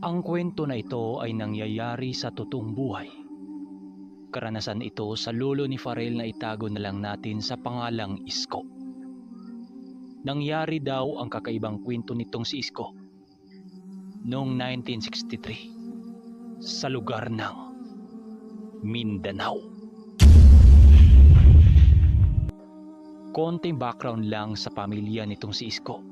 Ang kwento na ito ay nangyayari sa totoong buhay. Karanasan ito sa lolo ni Farel na itago na lang natin sa pangalang Isko. Nangyari daw ang kakaibang kwento nitong si Isko noong 1963 sa lugar ng Mindanao. Konting background lang sa pamilya nitong si Isko.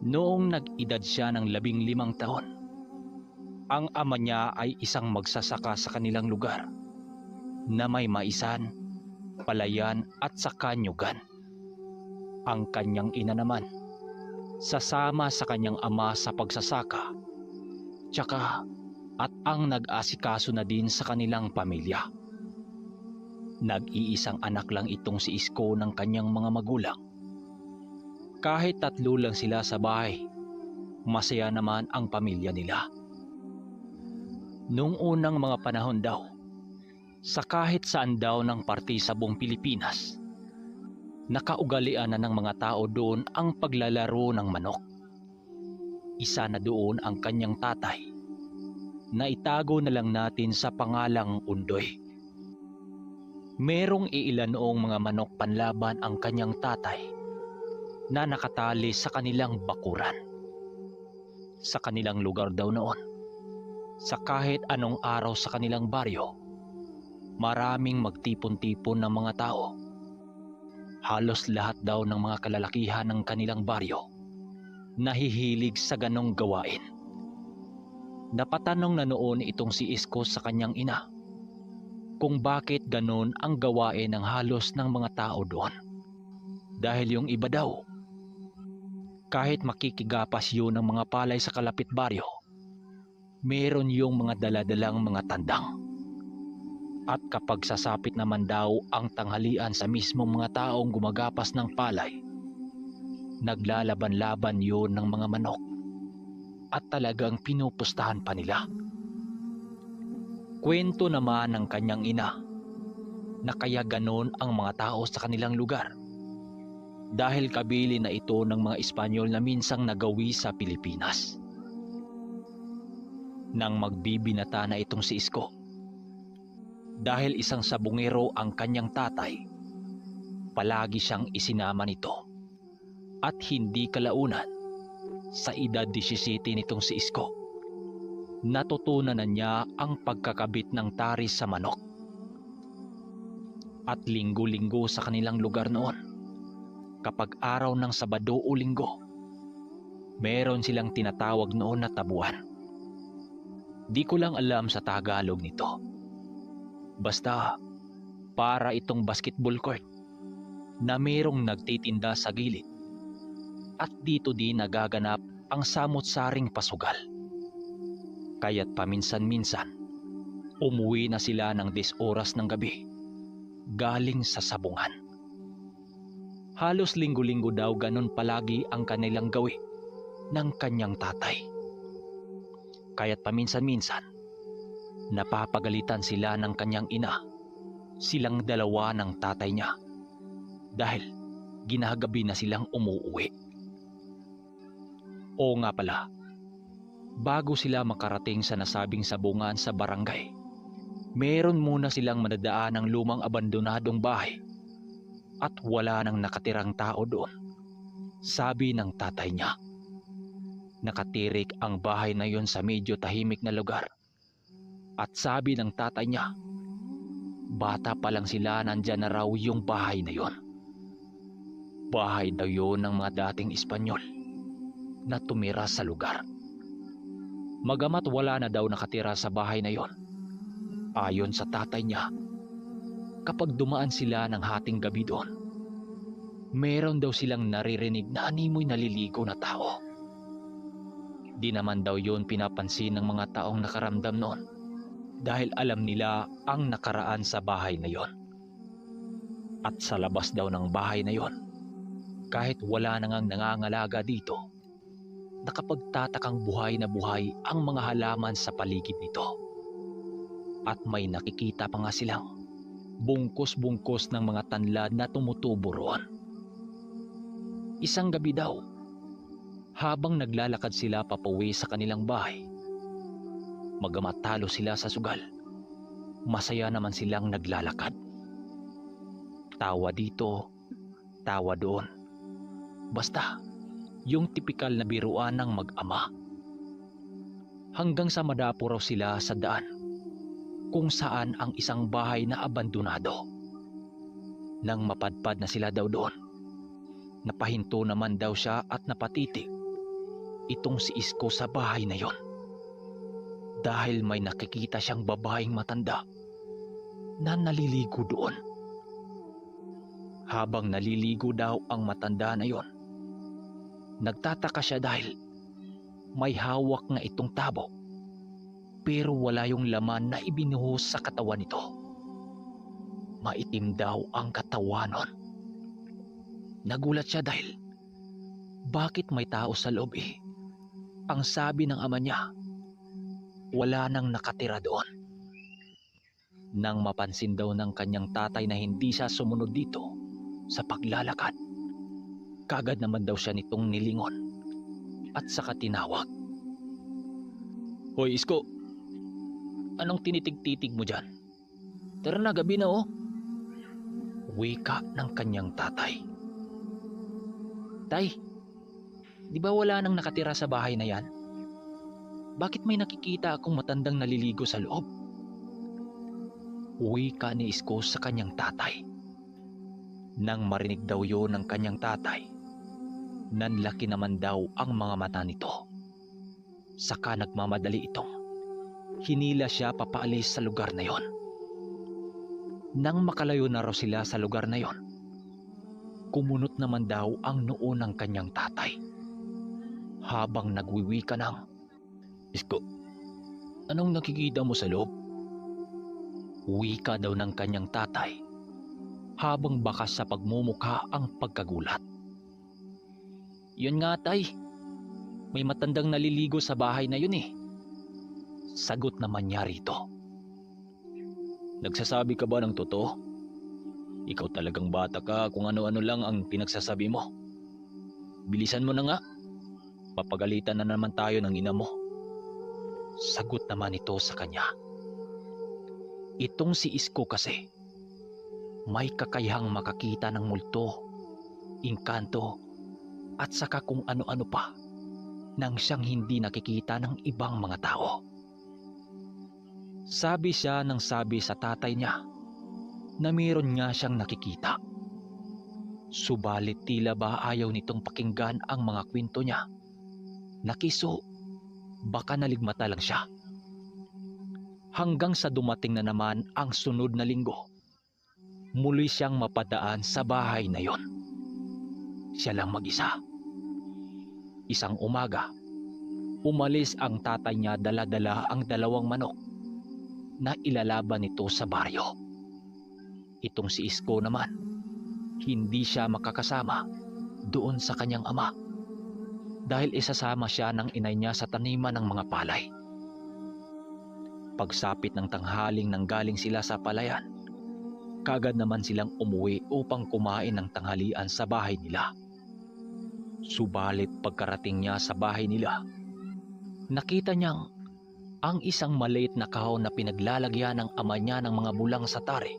Noong nag-edad siya ng 15 taon, ang ama niya ay isang magsasaka sa kanilang lugar na may maisan, palayan at sakanyugan. Ang kanyang ina naman, sasama sa kanyang ama sa pagsasaka, tsaka at ang nag-asikaso na din sa kanilang pamilya. Nag-iisang anak lang itong si Isko ng kanyang mga magulang. Kahit 3 lang sila sa bahay, masaya naman ang pamilya nila. Noong unang mga panahon daw, sa kahit saan daw ng parte sa buong Pilipinas, nakaugalian na ng mga tao doon ang paglalaro ng manok. Isa na doon ang kanyang tatay, na itago na lang natin sa pangalang Undoy. Merong iilan noong mga manok panlaban ang kanyang tatay na nakatali sa kanilang bakuran. Sa kanilang lugar daw noon, sa kahit anong araw sa kanilang baryo, maraming magtipon-tipon ng mga tao. Halos lahat daw ng mga kalalakihan ng kanilang baryo nahihilig sa ganong gawain. Napatanong na noon itong si Isko sa kanyang ina kung bakit ganon ang gawain ng halos ng mga tao doon. Dahil yung iba daw, kahit makikigapas yun ng mga palay sa kalapit baryo, meron yung mga daladalang mga tandang. At kapag sasapit naman daw ang tanghalian sa mismong mga taong gumagapas ng palay, naglalaban-laban yun ng mga manok at talagang pinupustahan pa nila. Kwento naman ng kanyang ina na kaya ganon ang mga tao sa kanilang lugar dahil kabili na ito ng mga Espanyol na minsang nagawi sa Pilipinas. Nang magbibinata na itong si Isko, dahil isang sabungero ang kanyang tatay, palagi siyang isinama nito. At hindi kalaunan, sa edad 17 nitong si Isko, natutunan na niya ang pagkakabit ng taris sa manok. At linggo-linggo sa kanilang lugar noon, kapag araw ng Sabado o Linggo, meron silang tinatawag noon na tabuan. Di ko lang alam sa Tagalog nito. Basta, para itong basketball court na merong nagtitinda sa gilid at dito din nagaganap ang samot-saring pasugal. Kaya't paminsan-minsan, umuwi na sila ng 10 oras ng gabi galing sa sabungan. Halos linggo-linggo daw ganun palagi ang kanilang gawi ng kanyang tatay. Kaya't paminsan-minsan, napapagalitan sila ng kanyang ina, silang dalawa ng tatay niya, dahil ginagabi na silang umuuwi. Oo nga pala, bago sila makarating sa nasabing sabungan sa barangay, meron muna silang madadaan ng lumang abandonadong bahay at wala nang nakatirang tao doon, sabi ng tatay niya. Nakatirik ang bahay na yon sa medyo tahimik na lugar. At sabi ng tatay niya, bata pa lang sila nandyan na raw yung bahay na yon. Bahay daw yun ng mga dating Espanyol na tumira sa lugar. Magamat wala na daw nakatira sa bahay na yon, ayon sa tatay niya, kapag dumaan sila ng hating gabi doon, meron daw silang naririnig na animoy naliligo na tao. Di naman daw yun pinapansin ng mga taong nakaramdam noon dahil alam nila ang nakaraan sa bahay na yon. At sa labas daw ng bahay na yon, kahit wala nang nangangalaga dito, nakapagtatakang buhay na buhay ang mga halaman sa paligid nito. At may nakikita pa nga silang bungkos-bungkos ng mga tanlad na tumutubo roon. Isang gabi daw, habang naglalakad sila papauwi sa kanilang bahay, Magamat talo sila sa sugal, masaya naman silang naglalakad. Tawa dito, tawa doon. Basta, yung tipikal na biruan ng mag-ama. Hanggang sa madapo raw sila sa daan, kung saan ang isang bahay na abandonado. Nang mapadpad na sila daw doon, napahinto naman daw siya at napatitig itong si Isko sa bahay na yon. Dahil may nakikita siyang babaeng matanda na naliligo doon. Habang naliligo daw ang matanda na yon, nagtataka siya dahil may hawak na itong tabo pero wala yung laman na ibinuhos sa katawan nito. Maitim daw ang katawan nun. Nagulat siya dahil bakit may tao sa loob eh? Ang sabi ng ama niya, wala nang nakatira doon. Nang mapansin daw ng kanyang tatay na hindi siya sumunod dito sa paglalakad, kaagad naman daw siya nitong nilingon at saka tinawag. Hoy Isko, anong tinitig-titig mo dyan? Tara na, gabi na oh. Wika ng kanyang tatay. Tay, di ba wala nang nakatira sa bahay na yan? Bakit may nakikita akong matandang naliligo sa loob? Wika ni Isko sa kanyang tatay. Nang marinig daw yun ng kanyang tatay, nanlaki naman daw ang mga mata nito. Saka nagmamadali itong hinila siya papaalis sa lugar na yon. Nang makalayo na raw sila sa lugar na yon, kumunot naman daw ang noo ng kanyang tatay. Habang nagwiwika ng, Isko, anong nakikita mo sa loob? Wika daw ng kanyang tatay habang bakas sa pagmumukha ang pagkagulat. Yun nga tay, may matandang naliligo sa bahay na yun eh. Sagot naman niya rito. Nagsasabi ka ba ng totoo? Ikaw talagang bata ka kung ano-ano lang ang pinagsasabi mo. Bilisan mo na nga. Papagalitan na naman tayo ng ina mo. Sagot naman ito sa kanya. Itong si Isko kasi, may kakayahang makakita ng multo, engkanto, at saka kung ano-ano pa nang siyang hindi nakikita ng ibang mga tao. Sabi siya ng sabi sa tatay niya na mayroon nga siyang nakikita. Subalit tila ba ayaw nitong pakinggan ang mga kwento niya. Nakiso, baka naligmata lang siya. Hanggang sa dumating na naman ang sunod na linggo, muli siyang mapadaan sa bahay na yon. Siya lang mag-isa. Isang umaga, umalis ang tatay niya dala-dala ang 2 manok na ilalaban nito sa baryo. Itong si Isko naman, hindi siya makakasama doon sa kanyang ama dahil isasama siya ng inay niya sa taniman ng mga palay. Pagsapit ng tanghaling nanggaling sila sa palayan, kaagad naman silang umuwi upang kumain ng tanghalian sa bahay nila. Subalit pagkarating niya sa bahay nila, nakita niyang ang isang maliit na kahon na pinaglalagyan ng ama niya ng mga bulang sa tari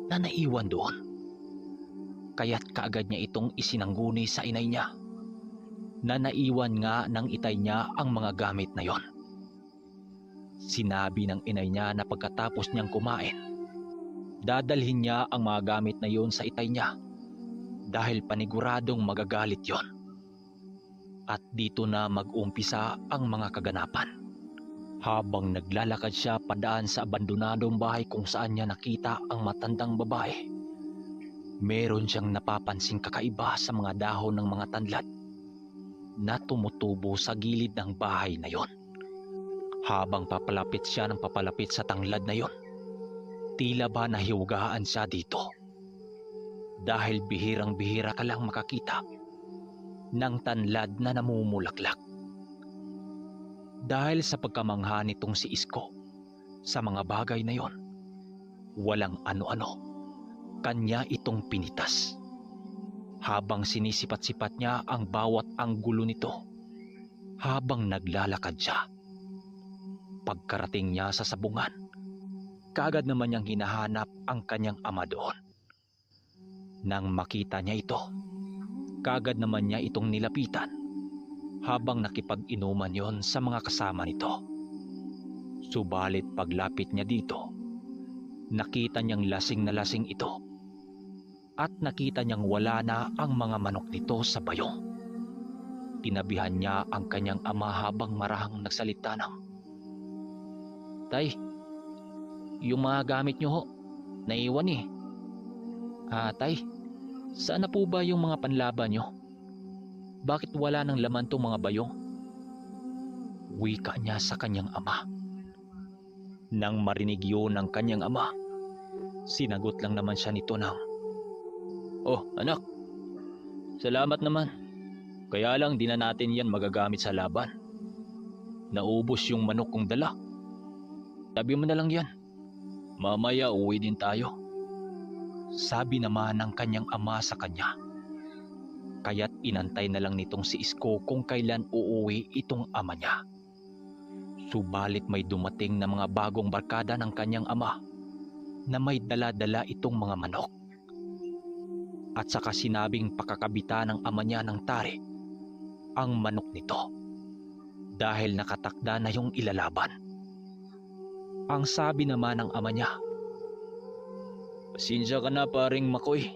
na naiwan doon. Kaya't kaagad niya itong isinangguni sa inay niya na naiwan nga ng itay niya ang mga gamit na yon. Sinabi ng inay niya na pagkatapos niyang kumain, dadalhin niya ang mga gamit na yon sa itay niya dahil paniguradong magagalit yon. At dito na mag-umpisa ang mga kaganapan. Habang naglalakad siya padaan sa abandonadong bahay kung saan niya nakita ang matandang babae, meron siyang napapansing kakaiba sa mga dahon ng mga tanlad na tumutubo sa gilid ng bahay na yon. Habang papalapit siya ng papalapit sa tanglad na yon, tila ba nahiwagaan siya dito. Dahil bihirang-bihira ka lang makakita ng tanlad na namumulaklak. Dahil sa pagkamangha nitong si Isko sa mga bagay na yon, walang ano-ano, kanya itong pinitas. Habang sinisipat-sipat niya ang bawat anggulo nito habang naglalakad siya. Pagkarating niya sa sabungan, kaagad naman niyang hinahanap ang kanyang ama doon. Nang makita niya ito, kaagad naman niya itong nilapitan habang nakipag-inuman yon sa mga kasama nito. Subalit paglapit niya dito, nakita niyang lasing na lasing ito at nakita niyang wala na ang mga manok nito sa bayong. Tinabihan niya ang kanyang ama habang marahang nagsalita ng, "Tay, yung mga gamit niyo ho, naiwan eh. Tay, saan na po ba yung mga panlaban niyo? Bakit wala ng laman tong mga bayong?" Wika niya sa kanyang ama. Nang marinig yun ng kanyang ama, sinagot lang naman siya nito ng, "Oh anak, salamat naman. Kaya lang di na natin yan magagamit sa laban. Naubos yung manok kong dala. Tabi mo na lang yan. Mamaya uwi din tayo." Sabi naman ng kanyang ama sa kanya. Kaya't inantay na lang nitong si Isko kung kailan uuwi itong ama niya. Subalit may dumating na mga bagong barkada ng kanyang ama na may dala-dala itong mga manok. At saka sinabing pakakabitan ng ama niya ng tari ang manok nito dahil nakatakda na yung ilalaban. Ang sabi naman ng ama niya, "Pasensya ka na paring Makoy.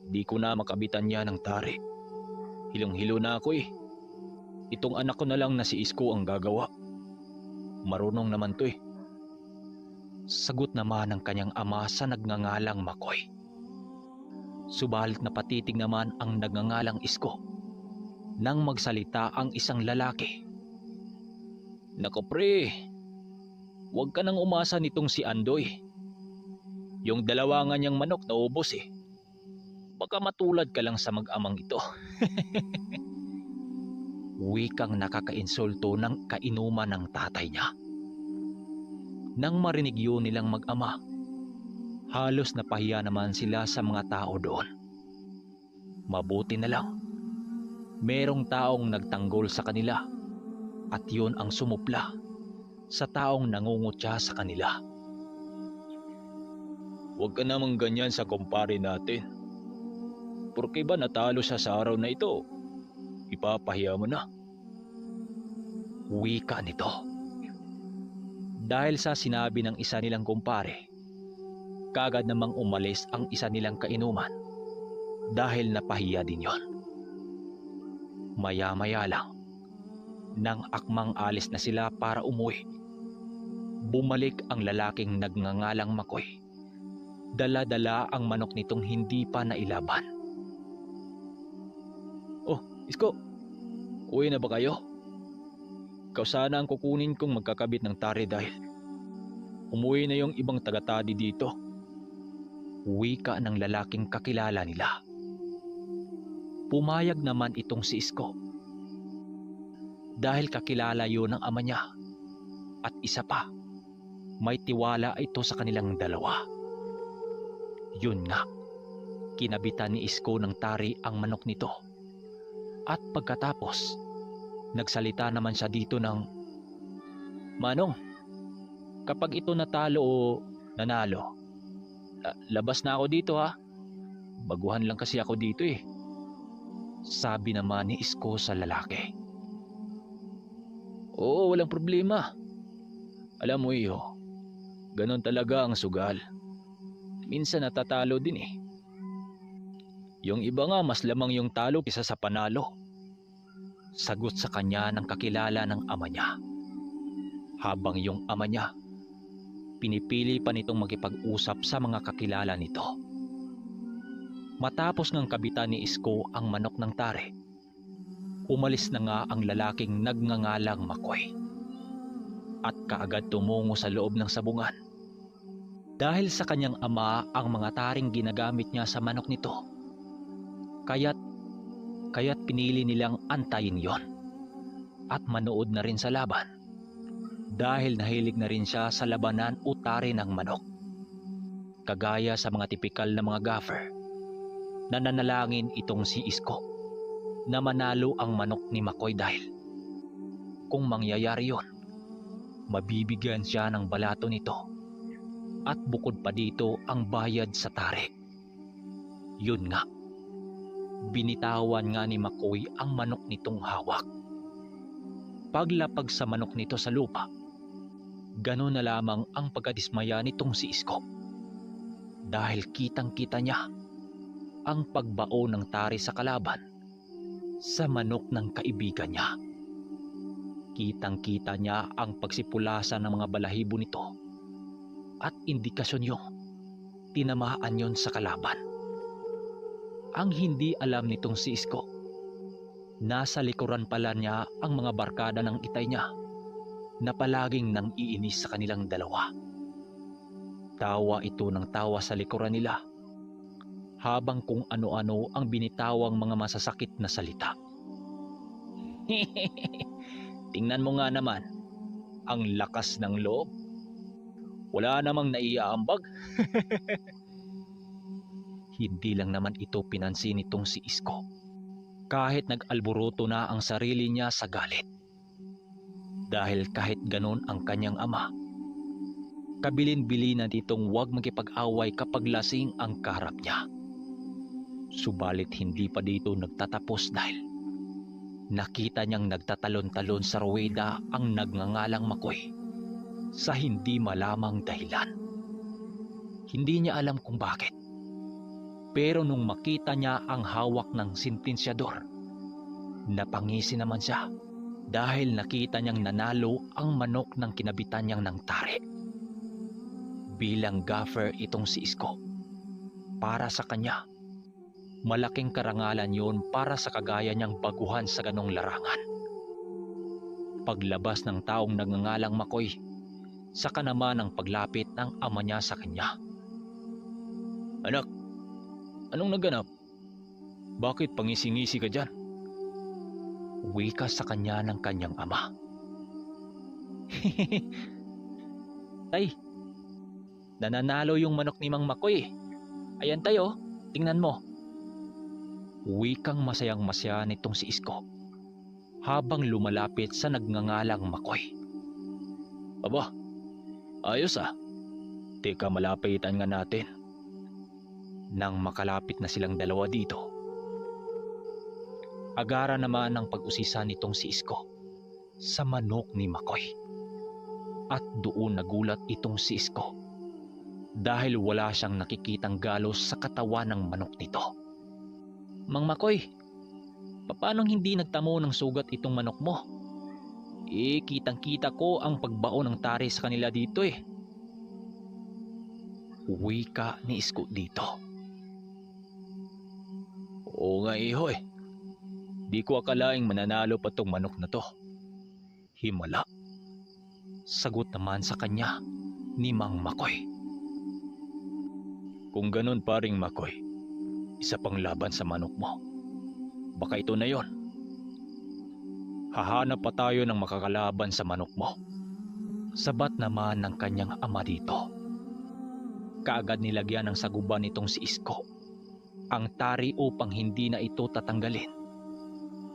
Di ko na makabitan niya ng tari. Hilong-hilo na ako eh. Itong anak ko na lang na si Isko ang gagawa. Marunong naman to eh." Sagot naman ng kanyang ama sa nagngangalang Makoy. Subalit napatitig naman ang nagngangalang Isko nang magsalita ang isang lalaki. "Nako pre, huwag ka nang umasa nitong si Andoy. Yung dalawa nga niyang manok naubos eh. Baka matulad ka lang sa mag-amang ito." Wikang nakakainsulto ng kainuman ng tatay niya. Nang marinig yun nilang mag-ama, halos napahiya naman sila sa mga tao doon. Mabuti na lang, merong taong nagtanggol sa kanila at yun ang sumupla sa taong nangungutya sa kanila. "Huwag ka namang ganyan sa kumpare natin. Porke ba natalo siya sa araw na ito, ipapahiya mo na?" Wika nito. Dahil sa sinabi ng isa nilang kumpare, kaagad namang umalis ang isa nilang kainuman dahil napahiya din yon. Maya-maya lang, nang akmang alis na sila para umuwi, bumalik ang lalaking nagngangalang Makoy. Dala-dala ang manok nitong hindi pa nailaban. "Oh, Isko, uwi na ba kayo? Ikaw sana ang kukunin kong magkakabit ng tari dahil umuwi na yung ibang taga-tadi dito." Wika ng lalaking kakilala nila. Pumayag naman itong si Isko. Dahil kakilala yun ng ama niya. At isa pa, may tiwala ito sa kanilang dalawa. Yun nga, kinabitan ni Isko ng tari ang manok nito. At pagkatapos, nagsalita naman siya dito ng, "Manong, kapag ito natalo o nanalo, labas na ako dito ha. Baguhan lang kasi ako dito eh." Sabi naman ni Isko sa lalaki. "Oo, walang problema. Alam mo iyo, ganon talaga ang sugal. Minsan natatalo din eh. Yung iba nga mas lamang yung talo kaysa sa panalo." Sagot sa kanya ng kakilala ng ama niya. Habang yung ama niya, pinipili pa nitong makipag-usap sa mga kakilala nito. Matapos ngang kabitan ni Isko ang manok ng tare, umalis na nga ang lalaking nagngangalang Makoy. At kaagad tumungo sa loob ng sabungan. Dahil sa kanyang ama ang mga taring ginagamit niya sa manok nito. Kaya't pinili nilang antayin yon at manood na rin sa laban dahil nahilig na rin siya sa labanan o tari ng manok. Kagaya sa mga tipikal na mga gaffer, nananalangin itong si Isko na manalo ang manok ni Makoy dahil kung mangyayari yon, mabibigyan siya ng balato nito at bukod pa dito ang bayad sa tari. Yun nga, binitawan nga ni Makoy ang manok nitong hawak. Paglapag sa manok nito sa lupa, gano'n na lamang ang pagkadismaya nitong si Isko. Dahil kitang-kita niya ang pagbao ng tari sa kalaban sa manok ng kaibigan niya. Kitang-kita niya ang pagsipulasa ng mga balahibo nito at indikasyon yung tinamaan yon sa kalaban. Ang hindi alam nitong si Isko, nasa likuran pala niya ang mga barkada ng itay niya na palaging nang iinis sa kanilang dalawa. Tawa ito ng tawa sa likuran nila habang kung ano-ano ang binitawang mga masasakit na salita. Tingnan mo nga naman, ang lakas ng loob. Wala namang naiaambag. Hindi lang naman ito pinansin nitong si Isko, kahit nag-alburuto na ang sarili niya sa galit. Dahil kahit ganon ang kanyang ama, kabilin-bilinan ditong huwag makipag-away kapag lasing ang kaharap niya. Subalit hindi pa dito nagtatapos dahil nakita niyang nagtatalon-talon sa ruweda ang nagngangalang Makoy sa hindi malamang dahilan. Hindi niya alam kung bakit. Pero nung makita niya ang hawak ng sentensyador, napangisi naman siya dahil nakita niyang nanalo ang manok ng kinabitan niyang ng tari. Bilang gaffer itong si Isko, para sa kanya, malaking karangalan yun para sa kagaya niyang baguhan sa ganong larangan. Paglabas ng taong nagngangalang Makoy, saka naman ang paglapit ng ama niya sa kanya. Anak, anong naganap? Bakit pangisi-ngisi ka dyan? Wika sa kanya ng kanyang ama. Tay, nananalo yung manok ni Mang Makoy. Ayan tayo, tingnan mo. Wikang masayang-masaya nitong si Isko habang lumalapit sa nagngangalang Makoy. Aba, ayos ah. Teka, malapitan nga natin. Nang makalapit na silang dalawa dito, agara naman ang pag-usisa nitong si Isko sa manok ni Makoy. At doon nagulat itong si Isko dahil wala siyang nakikitang galos sa katawan ng manok nito. Mang Makoy, paanong hindi nagtamo ng sugat itong manok mo? Kitang-kita ko ang pagbao ng tari sa kanila dito eh. Wika ni Isko dito. Oo nga iho eh. Di ko akalaing mananalo pa tong manok na to. Himala. Sagot naman sa kanya ni Mang Makoy. Kung ganun paring Makoy, isa pang laban sa manok mo. Baka ito na yon. Hahanap pa tayo ng makakalaban sa manok mo. Sabat naman ng kanyang ama dito. Kaagad nilagyan ng saguban nitong si Isko ang tari upang hindi na ito tatanggalin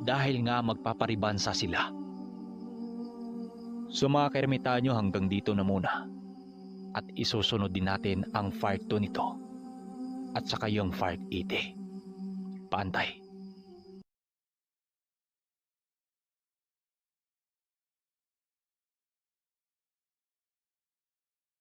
dahil nga magpaparibansa sila. So mga kaermitanyo, hanggang dito na muna at isusunod din natin ang part 2 nito at saka yung part 80. Paantay.